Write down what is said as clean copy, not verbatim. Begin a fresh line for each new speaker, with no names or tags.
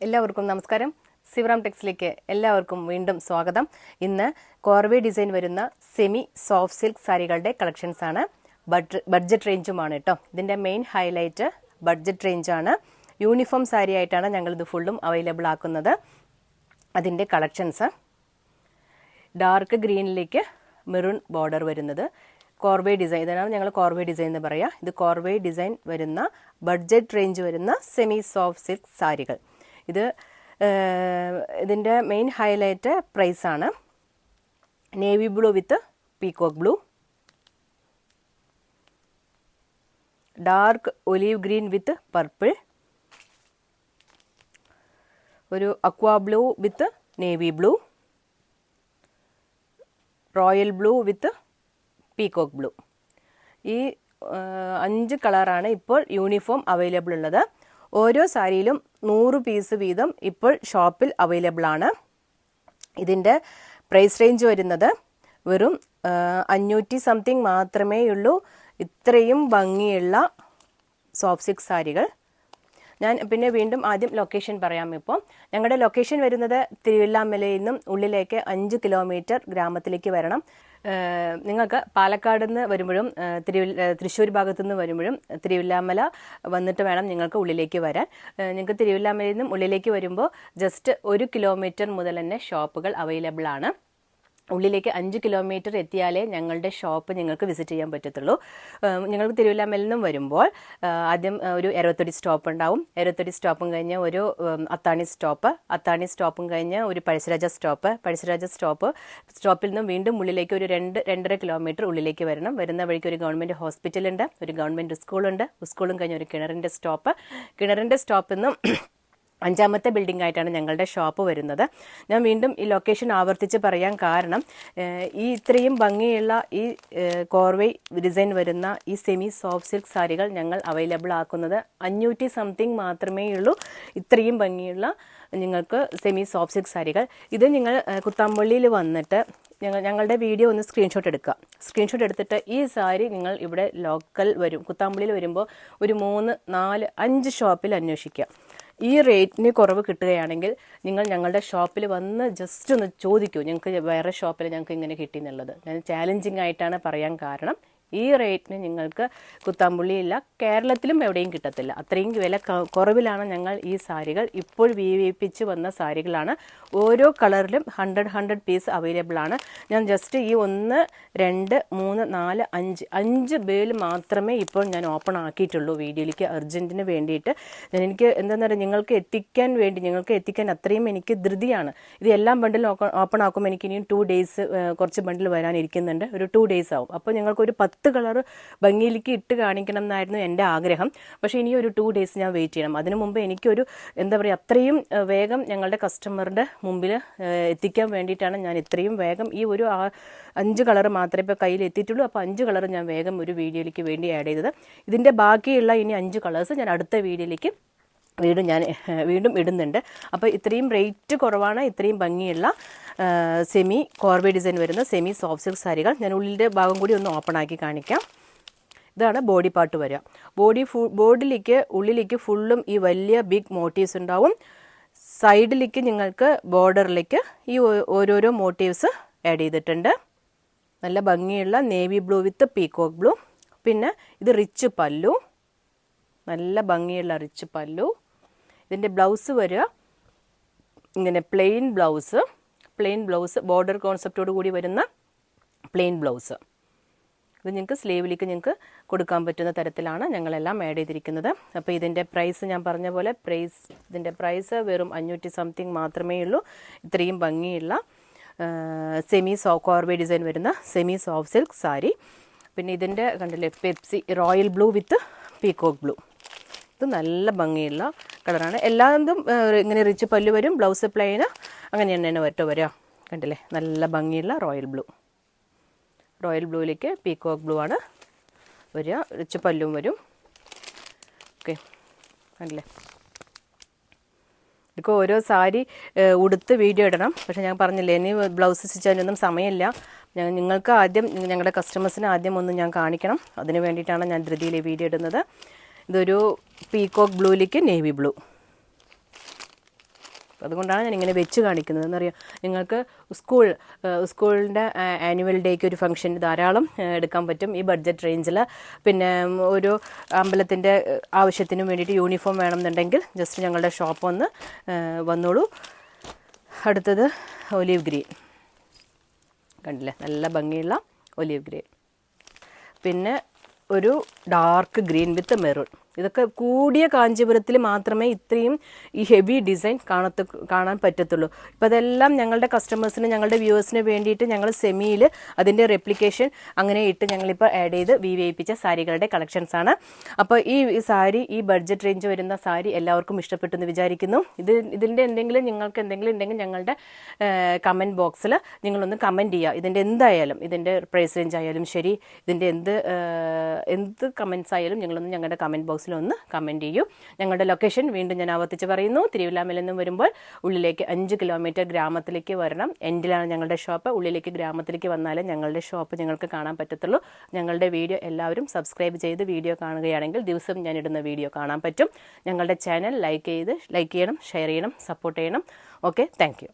എല്ലാവർക്കും നമസ്കാരം. സിവറാം ടെക്സിലേക്ക് എല്ലാവർക്കും വീണ്ടും സ്വാഗതം. ഇന്ന് കോർവേ ഡിസൈൻ വരുന്ന സെമി സോഫ്റ്റ് സിൽക്ക് സാരികളുടെ കളക്ഷൻസ് ആണ്. ബഡ്ജറ്റ് റേഞ്ചുമാണ് കേട്ടോ. ഇതിൻ്റെ മെയിൻ ഹൈലൈറ്റ് ബഡ്ജറ്റ് റേഞ്ചാണ്. യൂണിഫോം സാരി ആയിട്ടാണ് ഞങ്ങളിത് ഫുള്ളും അവൈലബിൾ ആക്കുന്നത്. അതിൻ്റെ കളക്ഷൻസ് ഡാർക്ക് ഗ്രീനിലേക്ക് മെറൂൺ ബോർഡർ വരുന്നത് കോർവേ ഡിസൈൻ. ഇതാണ് ഞങ്ങൾ കോർവേ ഡിസൈൻ എന്ന് പറയുക. ഇത് കോർവേ ഡിസൈൻ വരുന്ന ബഡ്ജറ്റ് റേഞ്ച് വരുന്ന സെമി സോഫ്റ്റ് സിൽക്ക് സാരികൾ. ഇതിൻ്റെ മെയിൻ ഹൈലൈറ്റ് പ്രൈസാണ്. Navy blue with peacock blue, dark olive green with purple, ഒരു aqua blue with navy blue, royal blue with peacock blue. ഈ 5 കളറാണ് ഇപ്പോൾ യൂണിഫോം അവൈലബിൾ ഉള്ളത്. ഓരോ സാരിയിലും 100 പീസ് വീതം ഇപ്പോൾ ഷോപ്പിൽ അവൈലബിൾ ആണ്. ഇതിൻ്റെ പ്രൈസ് റേഞ്ച് വരുന്നത് വെറും 500 സംതിങ് മാത്രമേ ഉള്ളൂ. ഇത്രയും ഭംഗിയുള്ള സോഫ്റ്റ് സിൽക്ക് സാരികൾ. ഞാൻ പിന്നെ വീണ്ടും ആദ്യം ലൊക്കേഷൻ പറയാം. ഇപ്പോൾ ഞങ്ങളുടെ ലൊക്കേഷൻ വരുന്നത് തിരുവില്ലാമലയിൽ നിന്നും ഉള്ളിലേക്ക് 5 കിലോമീറ്റർ ഗ്രാമത്തിലേക്ക് വരണം. നിങ്ങൾക്ക് പാലക്കാട് നിന്ന് വരുമ്പോഴും തൃശ്ശൂർ ഭാഗത്തു നിന്ന് വരുമ്പോഴും തിരുവില്ലാമല വന്നിട്ട് വേണം നിങ്ങൾക്ക് ഉള്ളിലേക്ക് വരാൻ. നിങ്ങൾക്ക് തിരുവില്ലാമലയിൽ നിന്നും ഉള്ളിലേക്ക് വരുമ്പോൾ ജസ്റ്റ് 1 കിലോമീറ്റർ മുതൽ തന്നെ ഷോപ്പുകൾ അവൈലബിൾ ആണ്. ഉള്ളിലേക്ക് 5 കിലോമീറ്റർ എത്തിയാലേ ഞങ്ങളുടെ ഷോപ്പ് നിങ്ങൾക്ക് വിസിറ്റ് ചെയ്യാൻ പറ്റത്തുള്ളൂ. ഞങ്ങൾക്ക് തിരുവില്ലാമലയിൽ നിന്നും വരുമ്പോൾ ആദ്യം ഒരു എരവത്തൊടി സ്റ്റോപ്പ് ഉണ്ടാവും. എരവത്തൊടി സ്റ്റോപ്പും കഴിഞ്ഞ് ഒരു അത്താണി സ്റ്റോപ്പും കഴിഞ്ഞ് ഒരു പഴശ്ശിരാജ സ്റ്റോപ്പിൽ നിന്നും വീണ്ടും ഉള്ളിലേക്ക് ഒരു 2-2.5 കിലോമീറ്റർ ഉള്ളിലേക്ക് വരണം. വരുന്ന വഴിക്ക് ഒരു ഗവൺമെൻറ് ഹോസ്പിറ്റലുണ്ട്, ഒരു ഗവൺമെൻറ് സ്കൂളുണ്ട്. സ്കൂളും കഴിഞ്ഞ് ഒരു കിണറിൻ്റെ സ്റ്റോപ്പിൽ നിന്നും 5ാമത്തെ ബിൽഡിംഗ് ആയിട്ടാണ് ഞങ്ങളുടെ ഷോപ്പ് വരുന്നത്. ഞാൻ വീണ്ടും ഈ ലൊക്കേഷൻ ആവർത്തിച്ച് പറയാൻ കാരണം ഈ ഇത്രയും ഭംഗിയുള്ള ഈ കോർവേ ഡിസൈൻ വരുന്ന ഈ സെമി സോഫ്റ്റ് സിൽക്ക് സാരികൾ ഞങ്ങൾ അവൈലബിൾ ആക്കുന്നത് 500 സംതിങ് മാത്രമേ ഉള്ളൂ. ഇത്രയും ഭംഗിയുള്ള നിങ്ങൾക്ക് സെമി സോഫ്റ്റ് സിൽക്ക് സാരികൾ. ഇത് നിങ്ങൾ കുത്താമ്പള്ളിയിൽ വന്നിട്ട് ഞങ്ങളുടെ വീഡിയോ ഒന്ന് സ്ക്രീൻഷോട്ട് എടുത്തിട്ട് ഈ സാരി നിങ്ങൾ ഇവിടെ ലോക്കൽ കുത്താമ്പള്ളിയിൽ വരുമ്പോൾ ഒരു 3, 4, 5 ഷോപ്പിൽ അന്വേഷിക്കുക. ഈ റേറ്റിന് കുറവ് കിട്ടുകയാണെങ്കിൽ നിങ്ങൾ ഞങ്ങളുടെ ഷോപ്പിൽ വന്ന് ജസ്റ്റ് ഒന്ന് ചോദിക്കൂ, ഞങ്ങൾക്ക് വേറെ ഷോപ്പിൽ ഞങ്ങൾക്ക് ഇങ്ങനെ കിട്ടി എന്നുള്ളത്. ഞാൻ ചാലഞ്ചിങ് ആയിട്ടാണ് പറയാൻ കാരണം ഈ റേറ്റിന് നിങ്ങൾക്ക് കുത്താമ്പുള്ളിയില്ല, കേരളത്തിലും എവിടെയും കിട്ടത്തില്ല. അത്രയും വില കുറവിലാണ് ഞങ്ങൾ ഈ സാരികൾ ഇപ്പോൾ വിപിച്ച് വന്ന സാരികളാണ്. ഓരോ കളറിലും 100 പീസ് അവൈലബിൾ ആണ്. ഞാൻ ജസ്റ്റ് ഈ 1, 2, 3, 4, 5 ബേൽ മാത്രമേ ഇപ്പോൾ ഞാൻ ഓപ്പൺ ആക്കിയിട്ടുള്ളൂ വീഡിയോയിലേക്ക് അർജൻറ്റിന് വേണ്ടിയിട്ട്. എനിക്ക് എന്താണെന്ന് പറയുക, നിങ്ങൾക്ക് എത്തിക്കാൻ അത്രയും എനിക്ക് ധൃതിയാണ്. ഇത് എല്ലാം ബണ്ടിൽ ഓപ്പൺ ആക്കുമ്പോൾ എനിക്ക് ഇനിയും 2 ഡേയ്സ് കുറച്ച് ബണ്ടിൽ വരാനിരിക്കുന്നുണ്ട്. ഒരു 2 ഡേയ്സ് ആവും. അപ്പോൾ ഞങ്ങൾക്ക് ഒരു 10 കളർ ഭംഗിയിലേക്ക് ഇട്ട് കാണിക്കണം എന്നായിരുന്നു എൻ്റെ ആഗ്രഹം. പക്ഷേ ഇനി ഒരു 2 ഡേയ്സ് ഞാൻ വെയിറ്റ് ചെയ്യണം. അതിനു മുമ്പ് എനിക്കൊരു അത്രയും വേഗം ഞങ്ങളുടെ കസ്റ്റമറുടെ മുമ്പിൽ എത്തിക്കാൻ വേണ്ടിയിട്ടാണ് ഞാൻ ഇത്രയും വേഗം ഈ ഒരു 5 കളർ മാത്രമേ ഇപ്പോൾ കയ്യിൽ എത്തിയിട്ടുള്ളൂ. അപ്പോൾ 5 കളർ ഞാൻ വേഗം ഒരു വീഡിയോയിലേക്ക് വേണ്ടി ആഡ് ചെയ്തത്. ഇതിൻ്റെ ബാക്കിയുള്ള ഇനി 5 കളേഴ്സ് ഞാൻ അടുത്ത വീഡിയോയിലേക്ക് വീണ്ടും ഇടുന്നുണ്ട്. അപ്പോൾ ഇത്രയും റേറ്റ് കുറവാണ്. ഇത്രയും ഭംഗിയുള്ള സെമി കോർവേ ഡിസൈൻ വരുന്ന സെമി സോഫ്റ്റ് സിൽക്ക് സാരികൾ ഞാൻ ഉള്ളിൻ്റെ ഭാഗം കൂടി ഒന്ന് ഓപ്പൺ ആക്കി കാണിക്കാം. ഇതാണ് ബോഡി പാർട്ട് വരിക. ഉള്ളിലേക്ക് ഫുള്ളും ഈ വലിയ ബിഗ് മോട്ടീവ്സ് ഉണ്ടാവും. സൈഡിലേക്ക് നിങ്ങൾക്ക് ബോർഡറിലേക്ക് ഈ ഓരോരോ മോട്ടീവ്സ് ആഡ് ചെയ്തിട്ടുണ്ട്. നല്ല ഭംഗിയുള്ള navy blue with peacock blue. പിന്നെ ഇത് റിച്ച് പല്ലു, നല്ല ഭംഗിയുള്ള റിച്ച് പല്ലു. ഇതിൻ്റെ ബ്ലൗസ് വരിക ഇങ്ങനെ പ്ലെയിൻ ബ്ലൗസ് ബോർഡർ കോൺസെപ്റ്റോട് കൂടി വരുന്ന പ്ലെയിൻ ബ്ലൗസ്. ഇത് നിങ്ങൾക്ക് സ്ലീവിലേക്ക് നിങ്ങൾക്ക് കൊടുക്കാൻ പറ്റുന്ന തരത്തിലാണ് ഞങ്ങളെല്ലാം ആഡ് ചെയ്തിരിക്കുന്നത്. അപ്പോൾ ഇതിൻ്റെ പ്രൈസ് ഞാൻ പറഞ്ഞ പോലെ ഇതിൻ്റെ പ്രൈസ് വെറും 500 സംതിങ് മാത്രമേ ഉള്ളൂ. ഇത്രയും ഭംഗിയുള്ള കോർവേ ഡിസൈൻ വരുന്ന സെമി സോഫ്റ്റ് സിൽക്ക് സാരി. പിന്നെ ഇതിൻ്റെ കണ്ടില്ലേ Pepsi royal blue with peacock blue. ഇത് നല്ല ഭംഗിയുള്ള കളറാണ്. എല്ലാതും ഇങ്ങനെ റിച്ച് പല്ലു വരും, ബ്ലൗസ് പ്ലെയിന് അങ്ങനെ തന്നെ വരിക. കണ്ടില്ലേ നല്ല ഭംഗിയുള്ള റോയൽ ബ്ലൂയിലേക്ക് പീകോക്ക് ബ്ലൂ ആണ് വരിക. റിച്ച് പല്ലും വരും. ഓക്കെ, കണ്ടില്ലേ. എനിക്ക് ഓരോ സാരി ഉടുത്ത് വീഡിയോ ഇടണം. പക്ഷേ ഞാൻ പറഞ്ഞില്ലേ, ഇനി ബ്ലൗസ് സ്റ്റിച്ച് ചെയ്യാനൊന്നും സമയമില്ല. നിങ്ങൾക്ക് ആദ്യം ഞങ്ങളുടെ കസ്റ്റമേഴ്സിന് ആദ്യം ഒന്ന് ഞാൻ കാണിക്കണം. അതിന് വേണ്ടിയിട്ടാണ് ഞാൻ ധൃതിയിൽ വീഡിയോ ഇടുന്നത്. ഇതൊരു പീകോക്ക് ബ്ലൂയിലേക്ക് നേവി ബ്ലൂ. അതുകൊണ്ടാണ് ഞാൻ ഇങ്ങനെ വെച്ച് കാണിക്കുന്നത്. എന്നറിയാം, നിങ്ങൾക്ക് സ്കൂളിൻ്റെ ആനുവൽ ഡേക്ക് ഒരു ഫംഗ്ഷൻ ധാരാളം എടുക്കാൻ പറ്റും ഈ ബഡ്ജറ്റ് റേഞ്ചിൽ. പിന്നെ ഒരു അമ്പലത്തിൻ്റെ ആവശ്യത്തിനും വേണ്ടിയിട്ട് യൂണിഫോം വേണമെന്നുണ്ടെങ്കിൽ ജസ്റ്റ് ഞങ്ങളുടെ ഷോപ്പ് ഒന്ന് വന്നോളൂ. അടുത്തത് ഒലീവ് ഗ്രീൻ കണ്ടില്ലേ, നല്ല ഭംഗിയുള്ള ഒലീവ് ഗ്രീൻ. പിന്നെ ഒരു ഡാർക്ക് ഗ്രീൻ വിത്ത് മെറൂൺ. ഇതൊക്കെ കൂടിയ കാഞ്ചീപുരത്തിൽ മാത്രമേ ഇത്രയും ഈ ഹെവി ഡിസൈൻ കാണാൻ പറ്റത്തുള്ളൂ. ഇപ്പോൾ അതെല്ലാം ഞങ്ങളുടെ കസ്റ്റമേഴ്സിന്, ഞങ്ങളുടെ വ്യൂവേഴ്സിന് വേണ്ടിയിട്ട് ഞങ്ങൾ സെമിയിൽ അതിൻ്റെ റെപ്ലിക്കേഷൻ അങ്ങനെ ഇട്ട് ഞങ്ങളിപ്പോൾ ആഡ് ചെയ്ത് വിവേയിപ്പിച്ച സാരികളുടെ കളക്ഷൻസാണ്. അപ്പോൾ ഈ സാരി, ഈ ബഡ്ജറ്റ് റേഞ്ച് വരുന്ന സാരി എല്ലാവർക്കും ഇഷ്ടപ്പെട്ടു എന്ന് വിചാരിക്കുന്നു. ഇതിൻ്റെ എന്തെങ്കിലും നിങ്ങൾക്ക് എന്തെങ്കിലും ഉണ്ടെങ്കിൽ ഞങ്ങളുടെ കമൻറ്റ് ബോക്സിൽ നിങ്ങളൊന്ന് കമൻറ്റ് ചെയ്യുക. ഇതിൻ്റെ എന്തായാലും, ഇതിൻ്റെ പ്രൈസ് റേഞ്ച് ആയാലും ശരി, ഇതിൻ്റെ എന്ത് കമൻറ്റ്സ് ആയാലും നിങ്ങളൊന്ന് ഞങ്ങളുടെ കമൻറ്റ് ബോക്സിൽ ഒന്ന് കമൻറ്റ് ചെയ്യൂ. ഞങ്ങളുടെ ലൊക്കേഷൻ വീണ്ടും ഞാൻ ആവർത്തിച്ച് പറയുന്നു. തിരുവില്ലാമലയിൽ നിന്നും വരുമ്പോൾ ഉള്ളിലേക്ക് 5 കിലോമീറ്റർ ഗ്രാമത്തിലേക്ക് വരണം. എൻഡിലാണ് ഞങ്ങളുടെ ഷോപ്പ്. ഉള്ളിലേക്ക് ഗ്രാമത്തിലേക്ക് വന്നാലേ ഞങ്ങളുടെ ഷോപ്പ് നിങ്ങൾക്ക് കാണാൻ പറ്റത്തുള്ളൂ. ഞങ്ങളുടെ വീഡിയോ എല്ലാവരും സബ്സ്ക്രൈബ് ചെയ്ത് വീഡിയോ കാണുകയാണെങ്കിൽ ദിവസം ഞാൻ ഇടുന്ന വീഡിയോ കാണാൻ പറ്റും. ഞങ്ങളുടെ ചാനൽ ലൈക്ക് ചെയ്യണം, ഷെയർ ചെയ്യണം, സപ്പോർട്ട് ചെയ്യണം. Okay, thank you.